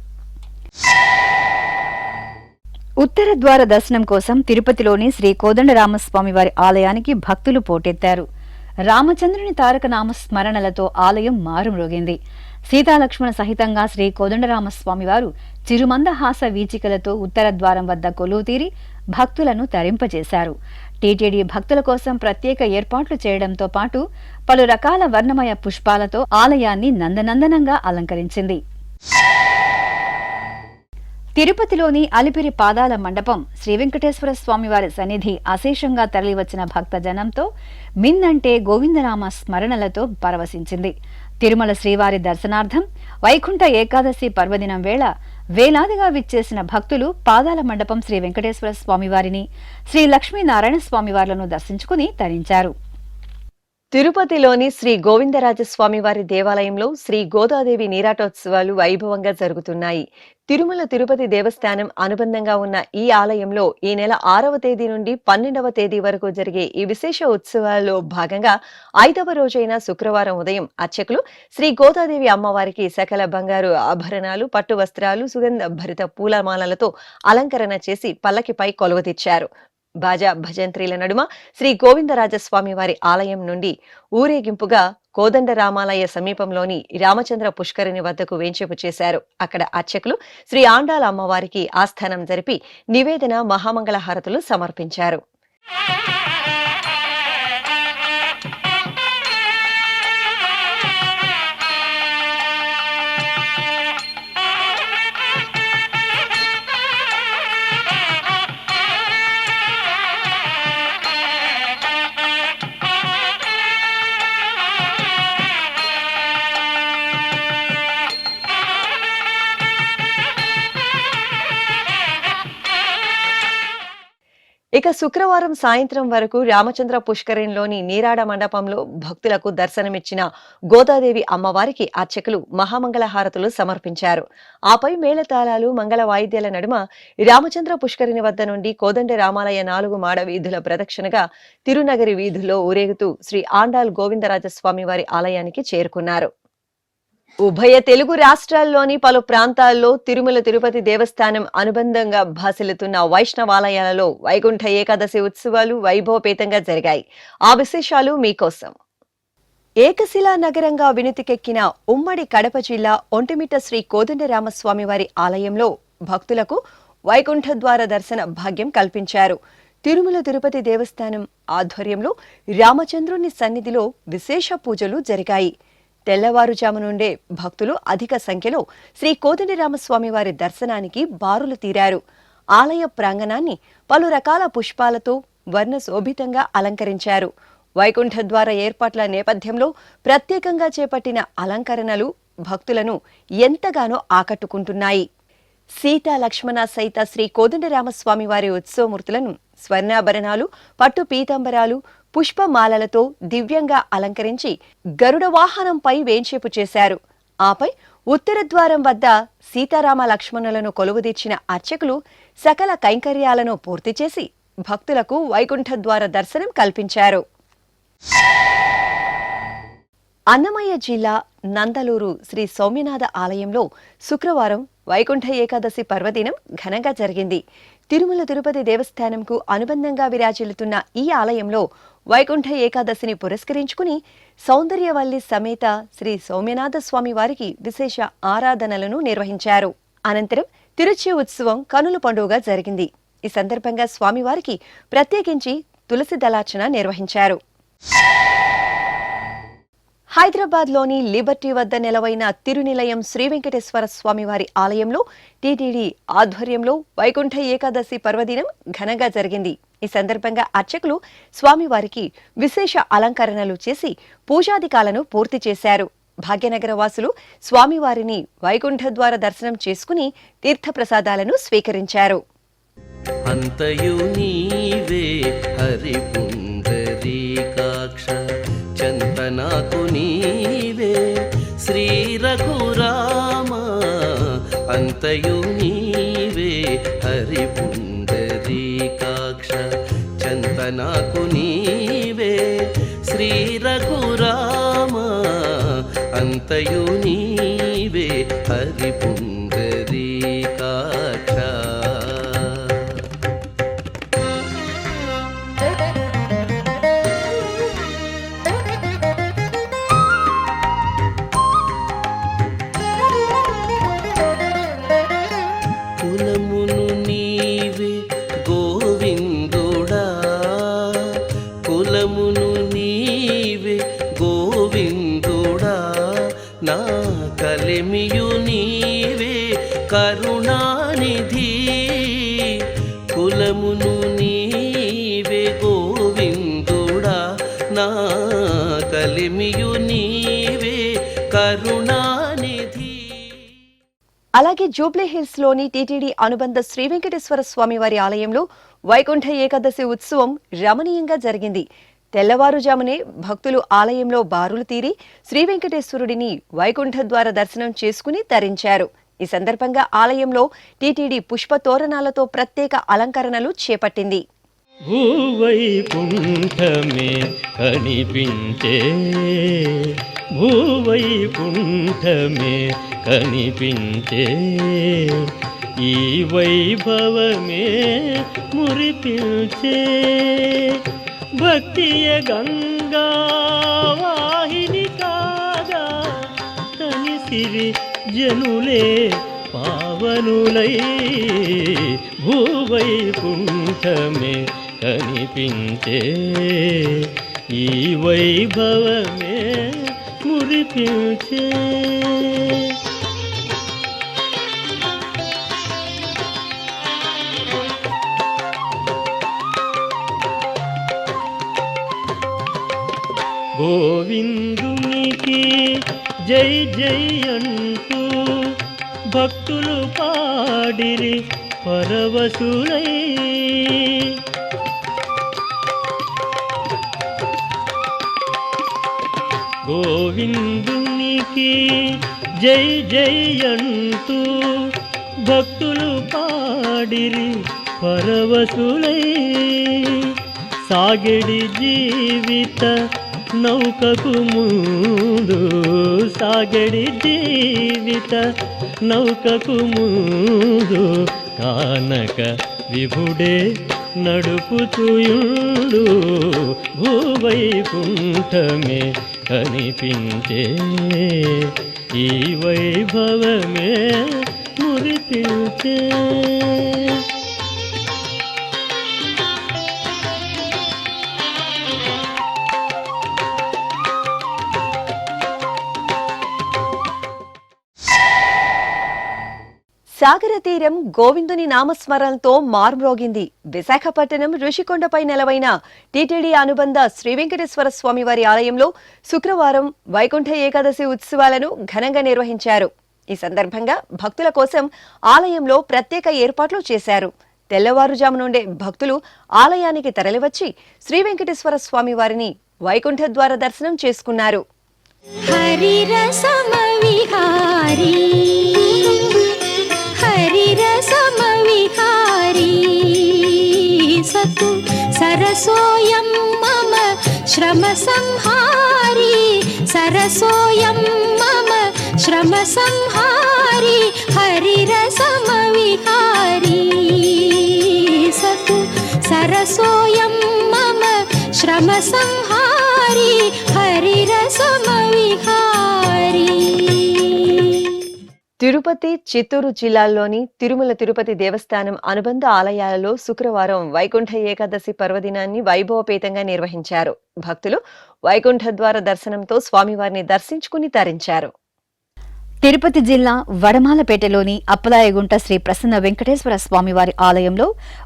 ఉత్తర ద్వార దర్శనం కోసం తిరుపతిలోని శ్రీ కోదండరామస్వామివారి ఆలయానికి భక్తులు పోటెత్తారు. రామచంద్రుని తారక నామ స్మరణలతో ఆలయం మారుమ్రోగింది. సీతాలక్ష్మణ సహితంగా శ్రీ కోదండరామస్వామివారు చిరుమందహాస వీచికలతో ఉత్తర ద్వారం వద్ద కొలువుతీరి భక్తులను తరింపజేశారు. టీటీడీ భక్తుల కోసం ప్రత్యేక ఏర్పాట్లు చేయడంతో పాటు పలు రకాల వర్ణమయ పుష్పాలతో ఆలయాన్ని నందనందనంగా అలంకరించింది. తిరుపతిలోని అలిపిరి పాదాల మండపం శ్రీ వెంకటేశ్వర స్వామివారి సన్నిధి అశేషంగా తరలివచ్చిన భక్త జనంతో మిన్నంటే గోవిందనామ స్మరణలతో పరవశించింది. తిరుమల శ్రీవారి దర్శనార్థం వైకుంఠ ఏకాదశి పర్వదినం వేళ వేలాదిగా విచ్చేసిన భక్తులు పాదాల మండపం శ్రీ వెంకటేశ్వర స్వామివారిని, శ్రీ లక్ష్మీనారాయణ స్వామివార్లను దర్శించుకుని తరించారు. తిరుపతిలోని శ్రీ గోవిందరాజస్వామి వారి దేవాలయంలో శ్రీ గోదాదేవి నీరాటోత్సవాలు వైభవంగా జరుగుతున్నాయి. తిరుమల తిరుపతి దేవస్థానం అనుబంధంగా ఉన్న ఈ ఆలయంలో ఈ నెల 6వ తేదీ నుండి 12వ తేదీ వరకు జరిగే ఈ విశేష ఉత్సవాల్లో భాగంగా 5వ రోజైన శుక్రవారం ఉదయం అర్చకులు శ్రీ గోదాదేవి అమ్మవారికి సకల బంగారు ఆభరణాలు, పట్టు వస్త్రాలు, సుగంధ భరిత పూలమాలలతో అలంకరణ చేసి పల్లకిపై కొలువుతీర్చారు. బాజా భజంత్రీల నడుమ శ్రీ గోవిందరాజస్వామి వారి ఆలయం నుండి ఊరేగింపుగా కోదండరామాలయ సమీపంలోని రామచంద్ర పుష్కరిణి వద్దకు వేంచేపు చేశారు. అక్కడ అర్చకులు శ్రీ ఆండాల అమ్మవారికి ఆస్థానం జరిపి నివేదన, మహామంగళ హారతులు సమర్పించారు. ఇక శుక్రవారం సాయంత్రం వరకు రామచంద్ర పుష్కరిణిలోని నీరాడ మండపంలో భక్తులకు దర్శనమిచ్చిన గోదాదేవి అమ్మవారికి అర్చకులు మహామంగళ హారతులు సమర్పించారు. ఆపై మేళతాళాలు, మంగళ వాయిద్యాల నడుమ రామచంద్ర పుష్కరిణి వద్ద నుండి కోదండ రామాలయ 4 మాడ వీధుల ప్రదక్షిణగా తిరునగరి వీధుల్లో ఊరేగుతూ శ్రీ ఆండాల్ గోవిందరాజస్వామి వారి ఆలయానికి చేరుకున్నారు. ఉభయ తెలుగు రాష్ట్రాల్లోని పలు ప్రాంతాల్లో తిరుమల తిరుపతి దేవస్థానం అనుబంధంగా భాసిల్లుతున్న వైష్ణవాలయాలలో వైకుంఠ ఏకాదశి ఉత్సవాలు వైభవపేతంగా జరిగాయి. ఆ విశేషాలు మీకోసం. ఏకశిలా నగరంగా వినుతికెక్కిన ఉమ్మడి కడప జిల్లా ఒంటిమిట్ట శ్రీ కోదండరామస్వామి వారి ఆలయంలో భక్తులకు వైకుంఠ ద్వార దర్శన భాగ్యం కల్పించారు. తిరుమల తిరుపతి దేవస్థానం ఆధ్వర్యంలో రామచంద్రుని సన్నిధిలో విశేష పూజలు జరిగాయి. తెల్లవారుజాము నుండే భక్తులు అధిక సంఖ్యలో శ్రీ కోదండరామస్వామి వారి దర్శనానికి బారులు తీరారు. ఆలయ ప్రాంగణాన్ని పలు రకాల పుష్పాలతో వర్ణశోభితంగా అలంకరించారు. వైకుంఠ ద్వార ఏర్పాట్ల నేపథ్యంలో ప్రత్యేకంగా చేపట్టిన అలంకరణలు భక్తులను ఎంతగానో ఆకట్టుకుంటున్నాయి. సీతా లక్ష్మణ సహిత శ్రీ కోదండరామస్వామి వారి ఉత్సవమూర్తులను స్వర్ణాభరణాలు, పట్టు పీతాంబరాలు, పుష్పమాలలతో దివ్యంగా అలంకరించి గరుడ వాహనంపై వేంచేపు చేశారు. ఆపై ఉత్తర ద్వారం వద్ద సీతారామ లక్ష్మణులను కొలువుదీర్చిన అర్చకులు సకల కైంకర్యాలను పూర్తి చేసి భక్తులకు వైకుంఠ ద్వార దర్శనం కల్పించారు. అన్నమయ్య జిల్లా నందలూరు శ్రీ సౌమ్యనాథ ఆలయంలో శుక్రవారం వైకుంఠ ఏకాదశి పర్వదినం ఘనంగా జరిగింది. తిరుమల తిరుపతి దేవస్థానంకు అనుబంధంగా విరాజిల్లుతున్న ఈ ఆలయంలో వైకుంఠ ఏకాదశిని పురస్కరించుకుని సౌందర్యవల్లి సమేత శ్రీ సౌమ్యనాథ స్వామి వారికి విశేష ఆరాధనలను నిర్వహించారు. అనంతరం తిరుచి ఉత్సవం కనుల పండుగగా జరిగింది. ఈ సందర్భంగా స్వామివారికి ప్రత్యేకించి తులసి దళార్చన నిర్వహించారు. హైదరాబాద్లోని లిబర్టీ వద్ద నెలవైన తిరునిలయం శ్రీ వెంకటేశ్వర స్వామివారి ఆలయంలో టీటీడీ ఆధ్వర్యంలో వైకుంఠ ఏకాదశి పర్వదినం ఘనంగా జరిగింది. ఈ సందర్భంగా అర్చకులు స్వామివారికి విశేష అలంకరణలు చేసి పూజాధికాలను పూర్తి చేశారు. భాగ్యనగర వాసులు స్వామివారిని వైకుంఠ ద్వార దర్శనం చేసుకుని తీర్థప్రసాదాలను స్వీకరించారు. అంతయు నీవే హరి పుండరీకాక్ష, చంతనాకు నీవే శ్రీ రఘురామ. అంతయు నీవే హరి పుండరీకాక్ష, చంతనాకు నీవే శ్రీ రఘురామ. అంతయు నీవే హరి పుండరీకాక్ష. కరుణానిధి కులమును నీవే గోవిందుడా నా కలిమియు నీవే కరుణానిధి. అలాగే జూబ్లీ హిల్స్ లోని టీటీడీ అనుబంధ శ్రీ వెంకటేశ్వర స్వామి వారి ఆలయంలో వైకుంఠ ఏకాదశి ఉత్సవం రమణీయంగా జరిగింది. తెల్లవారుజామునే భక్తులు ఆలయంలో బారులు తీరి శ్రీ వెంకటేశ్వరుడిని వైకుంఠ ద్వార దర్శనం చేసుకుని తరించారు. ఈ సందర్భంగా ఆలయంలో టీటీడీ పుష్ప తోరణాలతో ప్రత్యేక అలంకరణలు చేపట్టింది. భూవైకుంఠమే కనిపించే భూవైకుంఠమే కనిపించే ఈ వైభవమే మురిపించే భక్తియ గంగా వాహిని కాగా తనిసిరి జనులే పావనులై భూవైకుంఠమే కనిపించే ఈ వైభవమే మురిపించే. గోవిందునికి జై జై అంటూ భక్తులు పాడిరి పరవశులై గోవిందునికి జై జై అంటూ భక్తులు పాడిరి పరవశులై సాగడి జీవిత నౌకకు ముందు సాగడి జీవిత నౌకకు ముందు కానక విభుడే నడుపుచుయుండు భూవైకుంఠమే కనిపించే ఈ వైభవమే మురిపించే. సాగర తీరం గోవిందుని నామస్మరణతో మార్మ్రోగింది. విశాఖపట్నం ఋషికొండపై నెలవైన టీటీడీ అనుబంధ శ్రీ వెంకటేశ్వర స్వామి వారి ఆలయంలో శుక్రవారం వైకుంఠ ఏకాదశి ఉత్సవాలను ఘనంగా నిర్వహించారు. ఈ సందర్భంగా భక్తుల కోసం ఆలయంలో ప్రత్యేక ఏర్పాట్లు చేశారు. తెల్లవారుజాము నుండే భక్తులు ఆలయానికి తరలివచ్చి శ్రీ వెంకటేశ్వర స్వామి వారిని వైకుంఠ ద్వార దర్శనం చేసుకున్నారు. సతు సరసోయం మమ శ్రమ సంహారి సరసోయం మమ శ్రమ సంహారి హరిరసమ విహారీ సతు సరసోయం మమ శ్రమ సంహారి హరిరసమ విహారీ. తిరుపతి, చిత్తూరు జిల్లాల్లోని తిరుమల తిరుపతి దేవస్థానం అనుబంధ ఆలయాలలో శుక్రవారం వైకుంఠ ఏకాదశి పర్వదినాన్ని వైభవపేతంగా నిర్వహించారు. భక్తులు వైకుంఠ ద్వార దర్శనంతో స్వామివారిని దర్శించుకుని తరించారు. తిరుపతి జిల్లా వడమాలపేటలోని అప్పలాయగుంట శ్రీ ప్రసన్న వెంకటేశ్వర స్వామివారి ఆలయంలో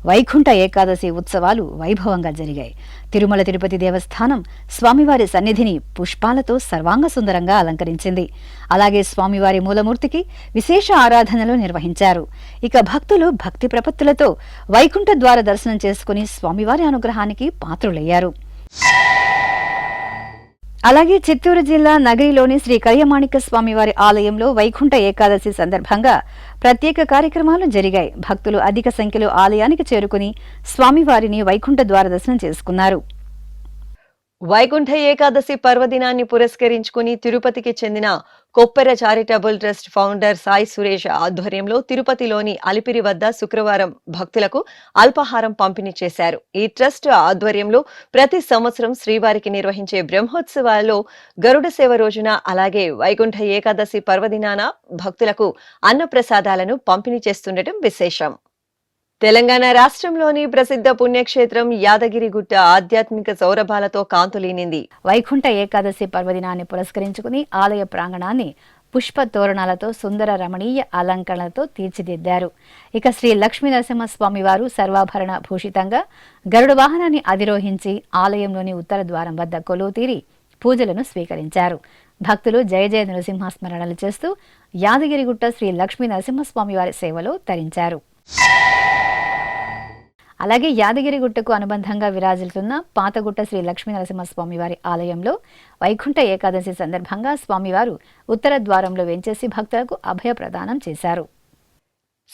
వైకుంఠ ఏకాదశి ఉత్సవాలు వైభవంగా జరిగాయి. తిరుమల తిరుపతి దేవస్థానం స్వామివారి సన్నిధిని పుష్పాలతో సర్వాంగ సుందరంగా అలంకరించింది. అలాగే స్వామివారి మూలమూర్తికి విశేష ఆరాధనలు నిర్వహించారు. ఇక భక్తులు భక్తి ప్రపత్తులతో వైకుంఠ ద్వార దర్శనం చేసుకుని స్వామివారి అనుగ్రహానికి పాత్రులయ్యారు. అలాగే చిత్తూరు జిల్లా నగరిలోని శ్రీ కళ్యమాణిక్య స్వామివారి ఆలయంలో వైకుంఠ ఏకాదశి సందర్భంగా ప్రత్యేక కార్యక్రమాలు జరిగాయి. భక్తులు అధిక సంఖ్యలో ఆలయానికి చేరుకుని స్వామివారిని వైకుంఠ ద్వార దర్శనం చేసుకున్నారు. వైకుంఠ ఏకాదశి పర్వదినాన్ని పురస్కరించుకుని తిరుపతికి చెందిన Koppera charitable trust founder Sai Suresh ఆధ్వర్యంలో తిరుపతిలోని అలిపిరి వద్ద శుక్రవారం భక్తులకు అల్పాహారం పంపిణీ చేశారు. ఈ ట్రస్ట్ ఆధ్వర్యంలో ప్రతి సంవత్సరం శ్రీవారికి నిర్వహించే బ్రహ్మోత్సవాల్లో గరుడ సేవ రోజున అలాగే వైకుంఠ ఏకాదశి పర్వదినాన భక్తులకు అన్నప్రసాదాలను పంపిణీ చేస్తుండటం విశేషం. తెలంగాణ రాష్ట్రంలోని ప్రసిద్ధ పుణ్యక్షేత్రం యాదగిరిగుట్ట ఆధ్యాత్మిక సౌరభాలతో కాంతులీనింది. వైకుంఠ ఏకాదశి పర్వదినాన్ని పురస్కరించుకుని ఆలయ ప్రాంగణాన్ని పుష్ప తోరణాలతో సుందర రమణీయ అలంకరణలతో తీర్చిదిద్దారు. ఇక శ్రీ లక్ష్మీ నరసింహస్వామి వారు సర్వాభరణ భూషితంగా గరుడ వాహనాన్ని అధిరోహించి ఆలయంలోని ఉత్తర ద్వారం వద్ద కొలువుతీరి పూజలను స్వీకరించారు. భక్తులు జయ జయ నరసింహ స్మరణలు చేస్తూ యాదగిరిగుట్ట శ్రీ లక్ష్మీ నరసింహస్వామి వారి సేవలో తరించారు. అలాగే యాదగిరిగుట్టకు అనుబంధంగా విరాజిల్లుతున్న పాతగుట్ట శ్రీ లక్ష్మీ నరసింహస్వామి వారి ఆలయంలో వైకుంఠ ఏకాదశి సందర్భంగా స్వామివారు ఉత్తర ద్వారంలో వెంచేసి భక్తులకు అభయ ప్రదానం చేశారు.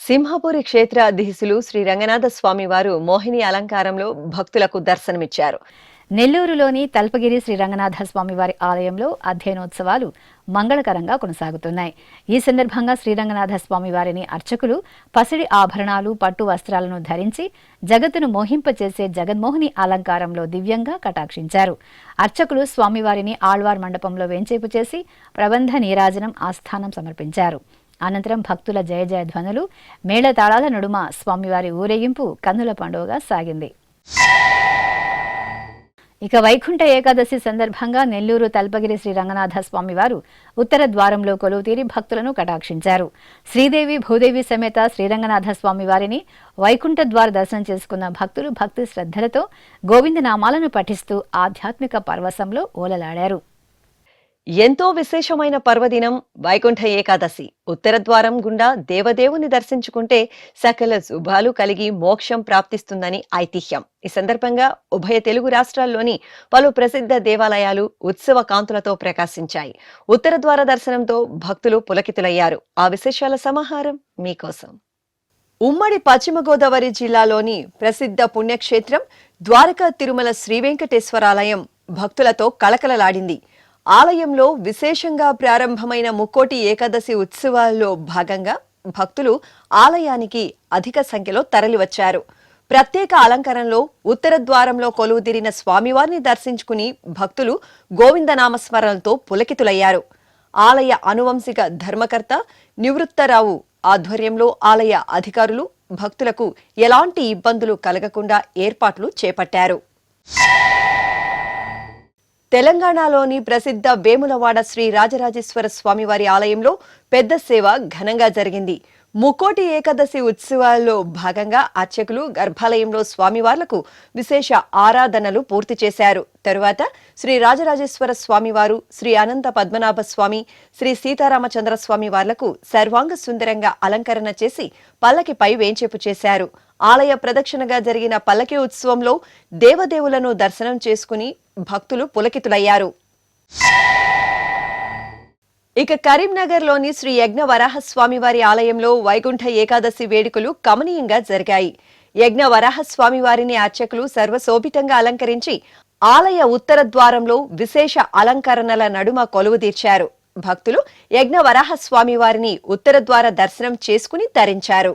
సింహపురి క్షేత్ర అధీశులు శ్రీ రంగనాథ స్వామి వారు మోహిని అలంకారంలో భక్తులకు దర్శనమిచ్చారు. నెల్లూరులోని తల్పగిరి శ్రీ రంగనాథ స్వామి వారి ఆలయంలో అధ్యయనోత్సవాలు మంగళకరంగా కొనసాగుతున్నాయి. ఈ సందర్భంగా శ్రీరంగనాథ స్వామి వారిని అర్చకులు పసిడి ఆభరణాలు, పట్టు వస్త్రాలను ధరించి జగత్తును మోహింపచేసే జగన్మోహిని అలంకారంలో దివ్యంగా కటాక్షించారు. అర్చకులు స్వామివారిని ఆళ్వార్ మండపంలో వేంచేపు చేసి ప్రబంధ నీరాజనం ఆస్థానం సమర్పించారు. అనంతరం భక్తుల జయ జయ ధ్వనులు, మేళతాళాల నడుమ స్వామివారి ఊరేగింపు కన్నుల పండుగగా సాగింది. ఇక వైకుంఠ ఏకాదశి సందర్భంగా నెల్లూరు తల్పగిరి శ్రీ రంగనాథ స్వామివారు ఉత్తర ద్వారంలో కొలువుతీరి భక్తులను కటాక్షించారు. శ్రీదేవి భూదేవి సమేత శ్రీరంగనాథ స్వామివారిని వైకుంఠ ద్వార దర్శనం చేసుకున్న భక్తులు భక్తి శ్రద్ధలతో గోవిందనామాలను పఠిస్తూ ఆధ్యాత్మిక పరవశంలో ఓలలాడారు. ఎంతో విశేషమైన పర్వదినం వైకుంఠ ఏకాదశి. ఉత్తర ద్వారం గుండా దేవదేవుని దర్శించుకుంటే సకల శుభాలు కలిగి మోక్షం ప్రాప్తిస్తుందని ఐతిహ్యం. ఈ సందర్భంగా ఉభయ తెలుగు రాష్ట్రాల్లోని పలు ప్రసిద్ధ దేవాలయాలు ఉత్సవ కాంతులతో ప్రకాశించాయి. ఉత్తర ద్వార దర్శనంతో భక్తులు పులకితులయ్యారు. ఆ విశేషాల సమాహారం మీకోసం. ఉమ్మడి పశ్చిమ గోదావరి జిల్లాలోని ప్రసిద్ధ పుణ్యక్షేత్రం ద్వారకా తిరుమల శ్రీ వెంకటేశ్వరాలయం భక్తులతో కళకళలాడింది. ఆలయంలో విశేషంగా ప్రారంభమైన ముక్కోటి ఏకాదశి ఉత్సవాల్లో భాగంగా భక్తులు ఆలయానికి అధిక సంఖ్యలో తరలివచ్చారు. ప్రత్యేక అలంకరణలో ఉత్తర ద్వారంలో కొలువుదీరిన స్వామివారిని దర్శించుకుని భక్తులు గోవిందనామస్మరణలతో పులకితులయ్యారు. ఆలయ అనువంశిక ధర్మకర్త నివృత్తరావు ఆధ్వర్యంలో ఆలయ అధికారులు భక్తులకు ఎలాంటి ఇబ్బందులు కలగకుండా ఏర్పాట్లు చేపట్టారు. తెలంగాణలోని ప్రసిద్ధ వేములవాడ శ్రీ రాజరాజేశ్వర స్వామివారి ఆలయంలో పెద్ద సేవ ఘనంగా జరిగింది. ముక్కోటి ఏకాదశి ఉత్సవాల్లో భాగంగా అర్చకులు గర్భాలయంలో స్వామివార్లకు విశేష ఆరాధనలు పూర్తి చేశారు. తరువాత శ్రీ రాజరాజేశ్వర స్వామివారు, శ్రీ అనంత పద్మనాభ స్వామి, శ్రీ సీతారామచంద్ర స్వామి వార్లకు సర్వాంగ సుందరంగా అలంకరణ చేసి పల్లకిపై వేంచేపు చేశారు. ఆలయ ప్రదక్షిణగా జరిగిన పల్లకి ఉత్సవంలో దేవదేవులను దర్శనం చేసుకుని భక్తులు పులకితులయ్యారు. ఇక కరీంనగర్లోని శ్రీ యజ్ఞ వరాహస్వామివారి ఆలయంలో వైకుంఠ ఏకాదశి వేడుకలు కమనీయంగా జరిగాయి. యజ్ఞ వరాహస్వామివారిని అర్చకులు సర్వశోభితంగా అలంకరించి ఆలయ ఉత్తర ద్వారంలో విశేష అలంకరణల నడుమ కొలువుదీర్చారు. భక్తులు యజ్ఞ వరాహస్వామివారిని ఉత్తర ద్వార దర్శనం చేసుకుని తరించారు.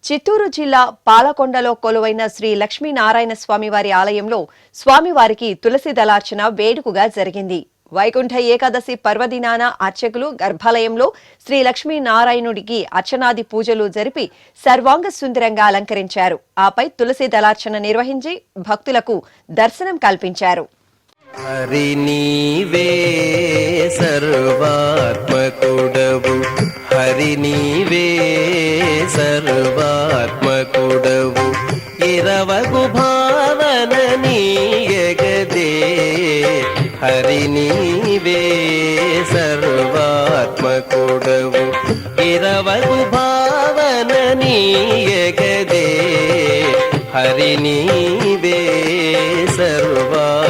చిత్తూరు జిల్లా పాలకొండలో కొలువైన శ్రీ లక్ష్మీనారాయణ స్వామివారి ఆలయంలో స్వామివారికి తులసి దళార్చన వేడుకగా జరిగింది. వైకుంఠ ఏకాదశి పర్వదినాన అర్చకులు గర్భాలయంలో శ్రీ లక్ష్మీనారాయణుడికి అర్చనాది పూజలు జరిపి సర్వాంగ సుందరంగా అలంకరించారు. ఆపై తులసి దళార్చన నిర్వహించి భక్తులకు దర్శనం కల్పించారు. హరి నీవే సర్వాత్మకుడవు, హరి నీవే సర్వాత్మకుడవు, ఇరవగు భావన నీయగదే, హరి నీవే సర్వాత్మకుడవు, ఇరవగు భావన నీయగదే, హరి నీవే సర్వాత్మకుడవు.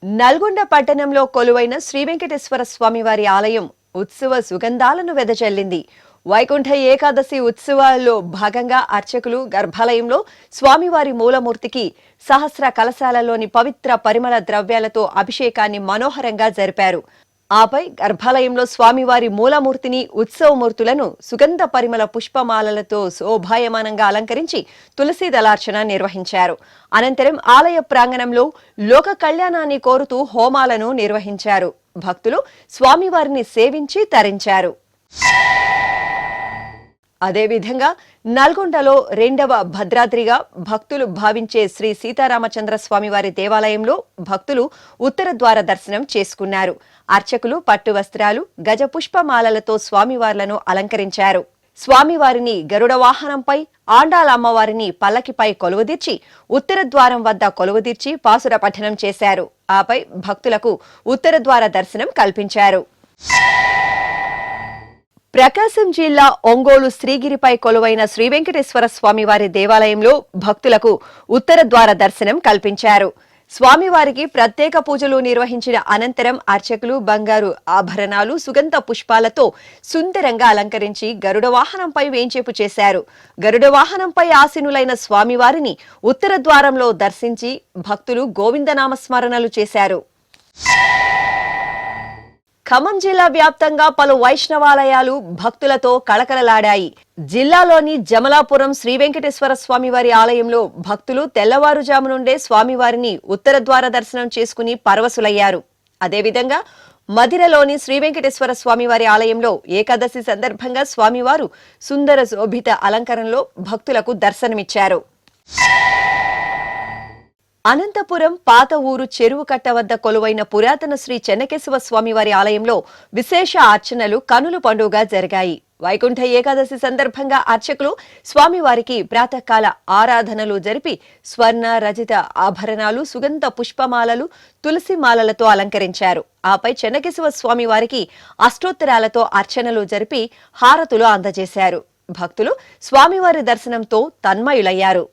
నల్గొండ పట్టణంలో కొలువైన శ్రీ వెంకటేశ్వర స్వామివారి ఆలయం ఉత్సవ సుగంధాలను వెదజల్లింది. వైకుంఠ ఏకాదశి ఉత్సవాల్లో భాగంగా అర్చకులు గర్భాలయంలో స్వామివారి మూలమూర్తికి సహస్ర కలశాలలోని పవిత్ర పరిమళ ద్రవ్యాలతో అభిషేకాన్ని మనోహరంగా జరిపారు. ఆపై గర్భాలయంలో స్వామివారి మూలమూర్తిని ఉత్సవమూర్తులను సుగంధ పరిమళ పుష్పమాలలతో శోభాయమానంగా అలంకరించి తులసి దళార్చన నిర్వహించారు. అనంతరం ఆలయ ప్రాంగణంలో లోక కళ్యాణాన్ని కోరుతూ హోమాలను నిర్వహించారు. భక్తులు స్వామివారిని సేవించి తరించారు. అదేవిధంగా నల్గొండలో రెండవ భద్రాద్రిగా భక్తులు భావించే శ్రీ సీతారామచంద్ర స్వామివారి దేవాలయంలో భక్తులు ఉత్తర ద్వార దర్శనం చేసుకున్నారు. అర్చకులు పట్టు వస్త్రాలు, గజ పుష్పమాలలతో స్వామివార్లను అలంకరించారు. స్వామివారిని గరుడ వాహనంపై, ఆండాల అమ్మవారిని పల్లకిపై కొలువుదీర్చి ఉత్తర ద్వారం వద్ద కొలువుదీర్చి పాసుర పఠనం చేశారు. ఆపై భక్తులకు ఉత్తర ద్వార దర్శనం కల్పించారు. ప్రకాశం జిల్లా ఒంగోలు శ్రీగిరిపై కొలువైన శ్రీ వెంకటేశ్వర స్వామివారి దేవాలయంలో భక్తులకు ఉత్తర ద్వార దర్శనం కల్పించారు. స్వామివారికి ప్రత్యేక పూజలు నిర్వహించిన అనంతరం అర్చకులు బంగారు ఆభరణాలు, సుగంధ పుష్పాలతో సుందరంగా అలంకరించి గరుడ వాహనంపై వేంచేపు చేశారు. గరుడ వాహనంపై ఆసీనులైన స్వామివారిని ఉత్తర ద్వారంలో దర్శించి భక్తులు గోవిందనామస్మరణలు చేశారు. ఖమ్మం జిల్లా వ్యాప్తంగా పలు వైష్ణవాలయాలు భక్తులతో కళకళలాడాయి. జిల్లాలోని జమలాపురం శ్రీ వెంకటేశ్వర స్వామివారి ఆలయంలో భక్తులు తెల్లవారుజాము నుండే స్వామివారిని ఉత్తర ద్వార దర్శనం చేసుకుని పరవశులయ్యారు. అదేవిధంగా మధిరలోని శ్రీ వెంకటేశ్వర స్వామివారి ఆలయంలో ఏకాదశి సందర్భంగా స్వామివారు సుందర శోభిత అలంకరణలో భక్తులకు దర్శనమిచ్చారు. అనంతపురం పాత ఊరు చెరువు కట్ట వద్ద కొలువైన పురాతన శ్రీ చెన్నకేశవ స్వామివారి ఆలయంలో విశేష అర్చనలు కనుల పండుగగా జరిగాయి. వైకుంఠ ఏకాదశి సందర్భంగా అర్చకులు స్వామివారికి ప్రాతకాల ఆరాధనలు జరిపి స్వర్ణ రజిత ఆభరణాలు, సుగంధ పుష్పమాలలు, తులసి మాలలతో అలంకరించారు. ఆపై చెన్నకేశవ స్వామివారికి అష్టోత్తరాలతో అర్చనలు జరిపి హారతులు అందజేశారు. భక్తులు స్వామివారి దర్శనంతో తన్మయులయ్యారు.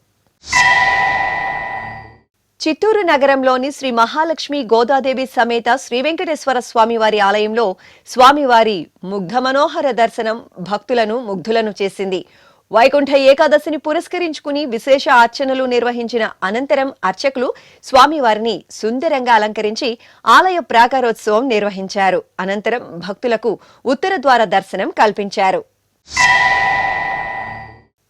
చిత్తూరు నగరంలోని శ్రీ మహాలక్ష్మి గోదాదేవి సమేత శ్రీ వెంకటేశ్వర స్వామివారి ఆలయంలో స్వామివారి ముగ్ధ మనోహర దర్శనం భక్తులను ముగ్ధులను చేసింది. వైకుంఠ ఏకాదశిని పురస్కరించుకుని విశేష అర్చనలు నిర్వహించిన అనంతరం అర్చకులు స్వామివారిని సుందరంగా అలంకరించి ఆలయ ప్రాకారోత్సవం నిర్వహించారు. అనంతరం భక్తులకు ఉత్తర ద్వార దర్శనం కల్పించారు.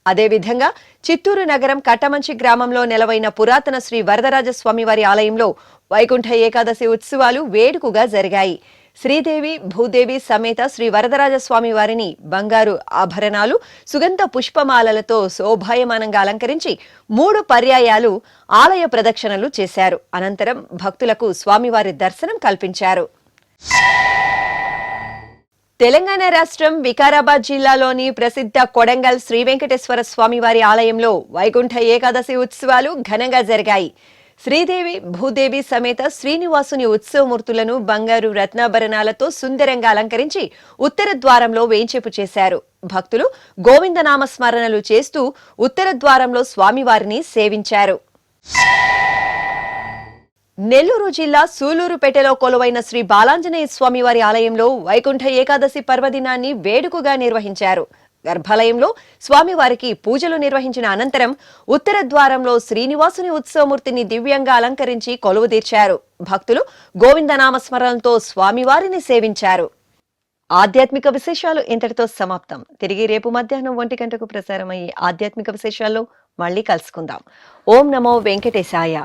అదేవిధంగా చిత్తూరు నగరం కట్టమంచి గ్రామంలో నెలవైన పురాతన శ్రీ వరదరాజ స్వామివారి ఆలయంలో వైకుంఠ ఏకాదశి ఉత్సవాలు వేడుకగా జరిగాయి. శ్రీదేవి భూదేవి సమేత శ్రీ వరదరాజ స్వామివారిని బంగారు ఆభరణాలు, సుగంధ పుష్పమాలలతో శోభాయమానంగా అలంకరించి 3 పర్యాయాలు ఆలయ ప్రదక్షిణలు చేశారు. అనంతరం భక్తులకు స్వామివారి దర్శనం కల్పించారు. తెలంగాణ రాష్ట్రం వికారాబాద్ జిల్లాలోని ప్రసిద్ధ కొడంగల్ శ్రీ వెంకటేశ్వర స్వామివారి ఆలయంలో వైకుంఠ ఏకాదశి ఉత్సవాలు ఘనంగా జరిగాయి. శ్రీదేవి భూదేవి సమేత శ్రీనివాసుని ఉత్సవమూర్తులను బంగారు రత్నాభరణాలతో సుందరంగా అలంకరించి ఉత్తర ద్వారంలో వేంచేపు చేశారు. భక్తులు గోవిందనామ స్మరణలు చేస్తూ ఉత్తర ద్వారంలో స్వామివారిని సేవించారు. నెల్లూరు జిల్లా సూలూరుపేటలో కొలువైన శ్రీ బాలాంజనేయ స్వామివారి ఆలయంలో వైకుంఠ ఏకాదశి పర్వదినాన్ని వేడుకగా నిర్వహించారు. గర్భాలయంలో స్వామివారికి పూజలు నిర్వహించిన అనంతరం ఉత్తర ద్వారంలో శ్రీనివాసుని ఉత్సవమూర్తిని దివ్యంగా అలంకరించి కొలువుదీర్చారు. భక్తులు గోవిందనామస్మరణలతో స్వామివారిని సేవించారు. ఆధ్యాత్మిక విశేషాలు ఇంతటితో సమాప్తం. తిరిగి రేపు మధ్యాహ్నం 1 గంటకు ప్రసారమయ్యే ఆధ్యాత్మిక విశేషాల్లో మళ్ళీ కలుసుకుందాం. ఓం నమో వెంకటేశాయ.